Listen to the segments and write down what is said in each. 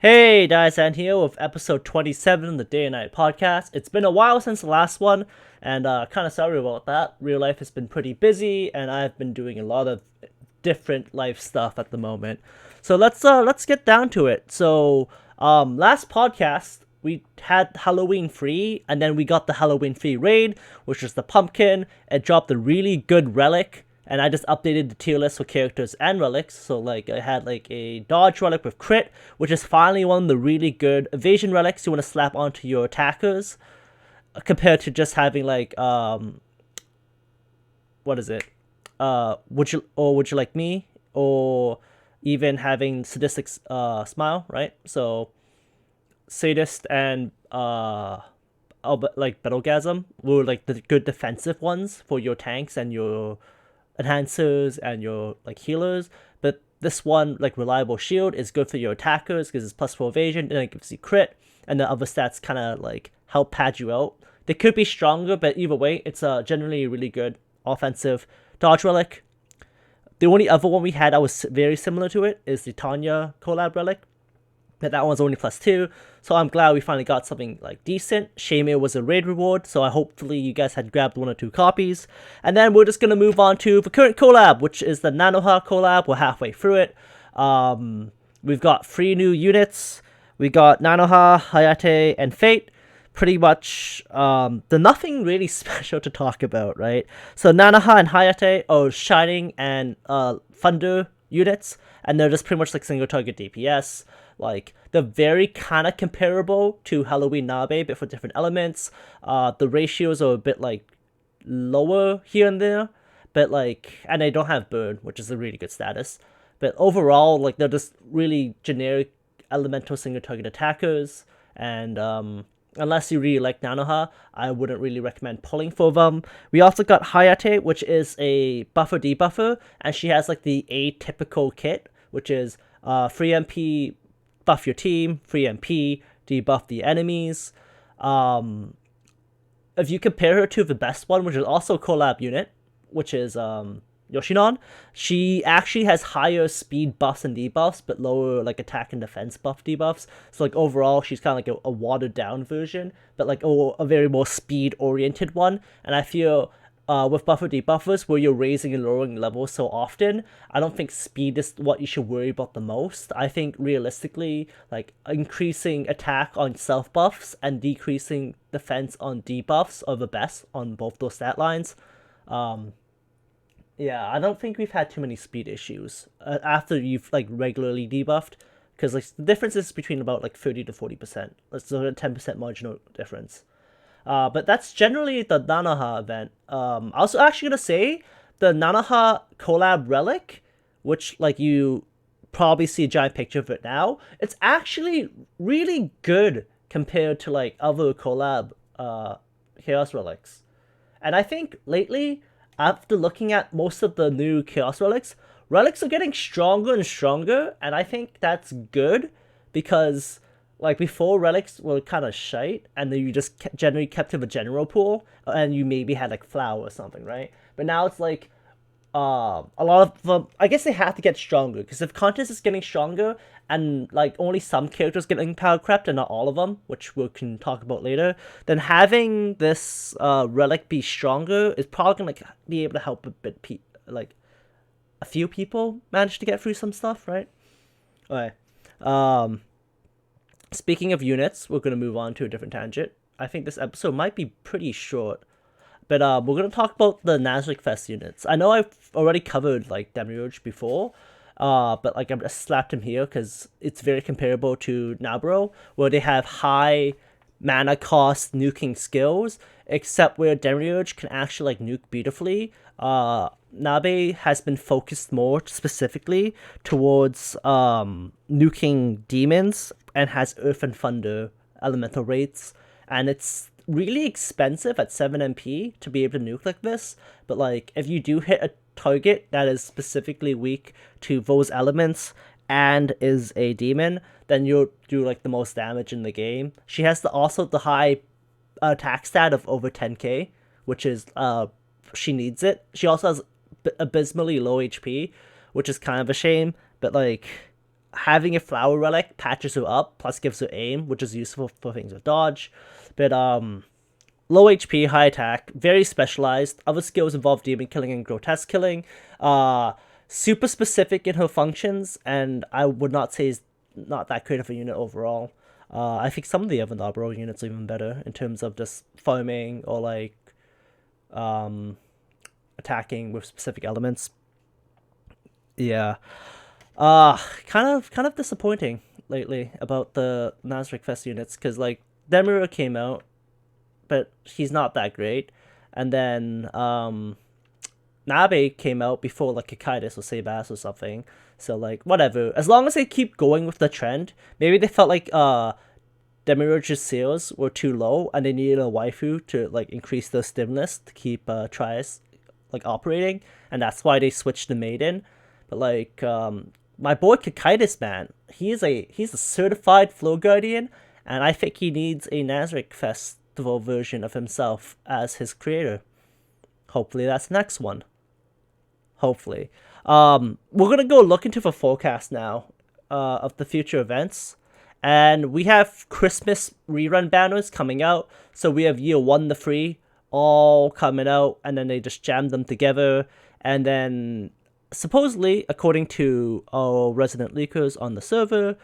Hey, Diane here with episode 27 of the Day and Night podcast. It's been a while since the last one, and kind of sorry about that. Real life has been pretty busy, and I've been doing a lot of different life stuff at the moment. So let's get down to it. So last podcast we had Halloween free, and then we got the Halloween free raid, which was the pumpkin. It dropped a really good relic, and I just updated the tier list for characters and relics. So like I had like a dodge relic with crit, which is finally one of the really good evasion relics you want to slap onto your attackers, compared to just having like what is it? Would you like me, or even having sadistic smile, right? So sadist and like battlegasm were like the good defensive ones for your tanks and your enhancers and your like healers, but this one, like reliable shield, is good for your attackers because it's +4 evasion and it gives you crit, and the other stats kind of like help pad you out. They could be stronger, but either way, it's generally a really good offensive dodge relic. The only other one we had that was very similar to it is the Tanya collab relic, but that one's only +2, so I'm glad we finally got something like decent. Shame it was a raid reward, so hopefully you guys had grabbed 1 or 2 copies. And then we're just gonna move on to the current collab, which is the Nanoha collab. We're halfway through it. We've got 3 new units. We got Nanoha, Hayate, and Fate. Pretty much, there's nothing really special to talk about, right? So Nanoha and Hayate are Shining and Thunder units, and they're just pretty much like single target DPS. Like, they're very kind of comparable to Halloween Nabe, but for different elements. The ratios are a bit like lower here and there, but like, and they don't have burn, which is a really good status. But overall, like, they're just really generic elemental single target attackers, and unless you really like Nanoha, I wouldn't really recommend pulling for them. We also got Hayate, which is a buffer debuffer, and she has like the atypical kit, which is 3 MP, buff your team, 3 MP, debuff the enemies. If you compare her to the best one, which is also a collab unit, which is Yoshinon, she actually has higher speed buffs and debuffs, but lower like attack and defense buff debuffs. So like overall, she's kind of like a watered down version, but like a very more speed oriented one. And I feel with buffer debuffers, where you're raising and lowering levels so often, I don't think speed is what you should worry about the most. I think realistically, like increasing attack on self buffs and decreasing defense on debuffs are the best on both those stat lines. Yeah, I don't think we've had too many speed issues after you've like regularly debuffed, because like the difference is between about like 30 to 40%. That's a 10% marginal difference. But that's generally the Nanoha event. I was actually gonna say the Nanoha collab relic, which like you probably see a giant picture of it now. It's actually really good compared to like other collab chaos relics, and I think lately, after looking at most of the new chaos relics are getting stronger and stronger, and I think that's good, because like before, relics were kind of shite, and then you just generally kept to the general pool, and you maybe had like flower or something, right? But now it's like a lot of them, I guess they have to get stronger, because if contest is getting stronger and like only some characters getting power crept and not all of them, which we can talk about later, then having this relic be stronger is probably gonna be able to help a bit, like a few people manage to get through some stuff, right? Okay. Speaking of units, we're gonna move on to a different tangent. I think this episode might be pretty short, but we're gonna talk about the Nazarick Fest units. I know I've already covered like Demiurge before, but like I just slapped him here because it's very comparable to Nabro, where they have high mana cost nuking skills, except where Demiurge can actually like nuke beautifully. Nabe has been focused more specifically towards nuking demons, and has Earth and Thunder elemental rates, and it's really expensive at 7 MP to be able to nuke like this. But like if you do hit a target that is specifically weak to those elements and is a demon, then you'll do like the most damage in the game. She has also the high attack stat of over 10k, which is she needs it. She also has abysmally low HP, which is kind of a shame, but like having a flower relic patches her up, plus gives her aim, which is useful for things with dodge. But low HP, high attack, very specialized. Other skills involve demon killing and grotesque killing. Super specific in her functions, and I would not say is not that great of a unit overall. I think some of the other Nabro units are even better in terms of just farming or like attacking with specific elements. Yeah. Kind of disappointing lately about the Nasric Fest units, because like Demira came out, but he's not that great, and then Nabe came out before like Kikaitis or Sebas or something. So like whatever, as long as they keep going with the trend. Maybe they felt like Demiurge's sales were too low and they needed a waifu to like increase the stimulus to keep Trias like operating, and that's why they switched to Maiden. But like my boy Kikaitis, man, he's a certified flow guardian, and I think he needs a Nasric Festival version of himself as his creator. Hopefully that's the next one. Hopefully. We're gonna go look into the forecast now of the future events. And we have Christmas rerun banners coming out. So we have year 1 to 3 all coming out, and then they just jammed them together. And then supposedly, according to our resident leakers on the server,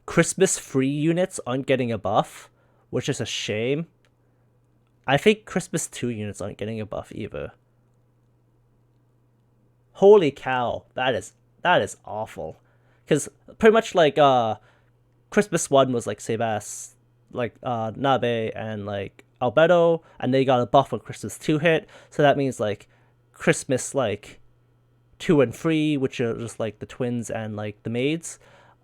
Christmas free units aren't getting a buff, which is a shame. I think Christmas 2 units aren't getting a buff either. Holy cow, that is awful. Because pretty much like Christmas 1 was like Sebas, like Nabe and like Albedo, and they got a buff when Christmas 2 hit. So that means like Christmas like 2 and 3, which are just like the twins and like the maids,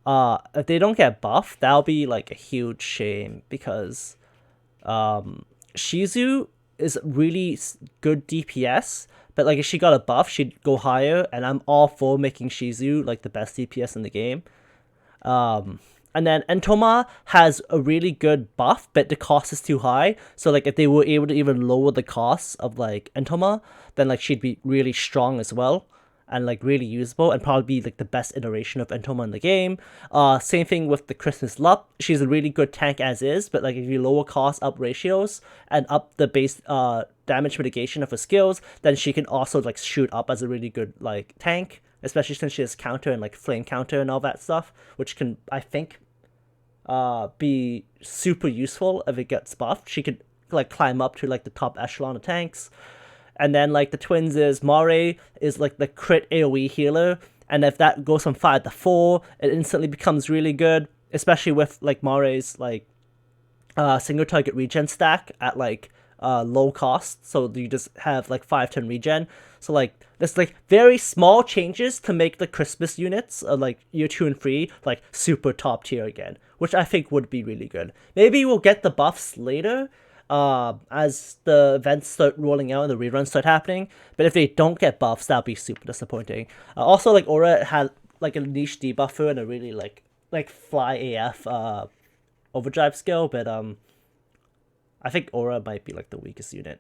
if they don't get buffed, that'll be like a huge shame, because Shizu is really good DPS, but like if she got a buff, she'd go higher, and I'm all for making Shizu like the best DPS in the game. And then Entoma has a really good buff, but the cost is too high. So like if they were able to even lower the cost of like Entoma, then like she'd be really strong as well, and like really usable, and probably be like the best iteration of Entoma in the game. Same thing with the Christmas Lup. She's a really good tank as is, but like if you lower cost, up ratios, and up the base damage mitigation of her skills, then she can also like shoot up as a really good like tank, especially since she has counter and like flame counter and all that stuff, which can, I think, be super useful if it gets buffed. She could like climb up to like the top echelon of tanks. And then like the twins is Mare is like the crit AoE healer, and if that goes from 5 to 4, it instantly becomes really good, especially with like Mare's like single target regen stack at like low cost, so you just have like 5-10 regen. So like there's like very small changes to make the Christmas units like year 2 and 3 like super top tier again, which I think would be really good. Maybe we'll get the buffs later as the events start rolling out and the reruns start happening, but if they don't get buffs, that'll be super disappointing. Also, like Aura had like a niche debuffer and a really like fly AF overdrive skill, but I think Aura might be like the weakest unit.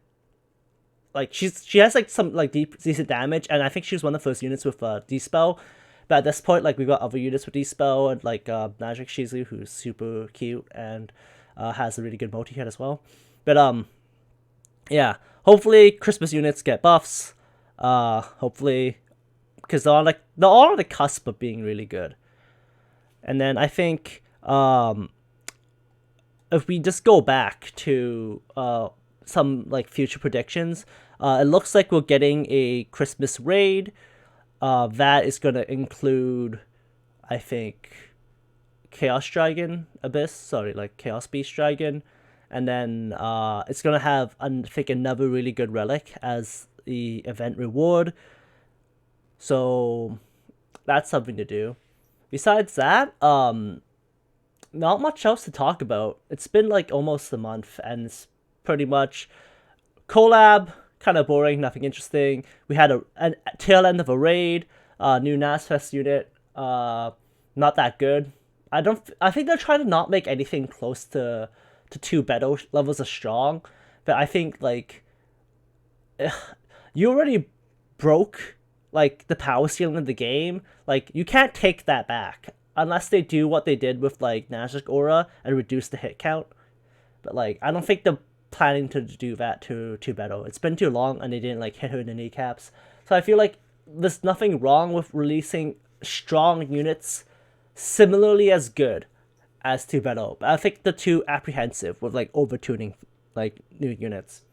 Like she has like some like decent damage, and I think she was one of the first units with Dispel. But at this point, like we've got other units with Dispel, and like Magic Shizu, who's super cute and has a really good multi hit as well. But yeah, hopefully Christmas units get buffs. Hopefully, because they're all on the cusp of being really good. And then I think if we just go back to some like future predictions, it looks like we're getting a Christmas raid that is going to include, I think, Chaos Dragon Abyss, sorry, like Chaos Beast Dragon, and then it's going to have, I think, another really good relic as the event reward. So that's something to do. Besides that, not much else to talk about. It's been like almost a month, and it's pretty much collab, kind of boring, nothing interesting. We had a tail end of a raid, new NASFest unit, not that good. I think they're trying to not make anything close to 2 battle levels of strong, but I think like you already broke like the power ceiling of the game, like you can't take that back unless they do what they did with like Magic Aura and reduce the hit count. But like I don't think they're planning to do that to Beto. It's been too long and they didn't like hit her in the kneecaps. So I feel like there's nothing wrong with releasing strong units similarly as good as to Beto. But I think they're too apprehensive with like overtuning like new units.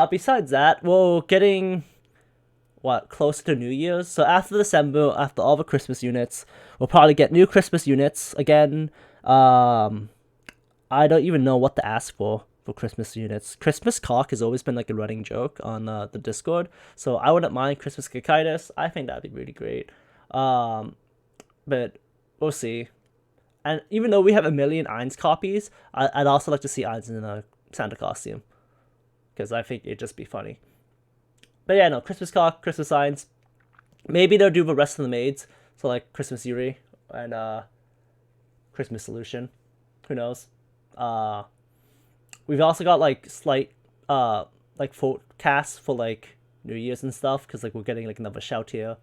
Besides that, we're getting close to New Year's. So after December, after all the Christmas units, we'll probably get new Christmas units again. I don't even know what to ask for Christmas units. Christmas cock has always been like a running joke on the Discord, so I wouldn't mind Christmas Cocytus. I think that'd be really great. But we'll see. And even though we have a million Eins copies, I'd also like to see Eins in a Santa costume, because I think it'd just be funny. But yeah, no, Christmas cock, Christmas Eins. Maybe they'll do the rest of the maids, so like Christmas Yuri and Christmas Solution. Who knows? We've also got like slight like forecasts for like New Year's and stuff, because like we're getting like another Shoutier.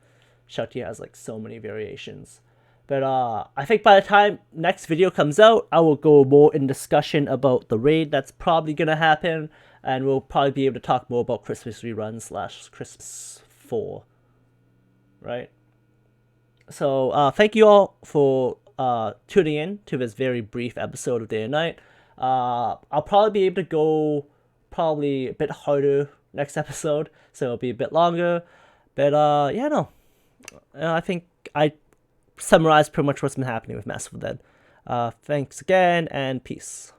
Shoutier has like so many variations. But I think by the time next video comes out, I will go more in discussion about the raid that's probably gonna happen, and we'll probably be able to talk more about Christmas reruns / Christmas 4. Right? So thank you all for tuning in to this very brief episode of Day and Night. I'll probably be able to go probably a bit harder next episode, so it'll be a bit longer. But yeah, no, I think I summarized pretty much what's been happening with Massive Dead. Thanks again, and peace.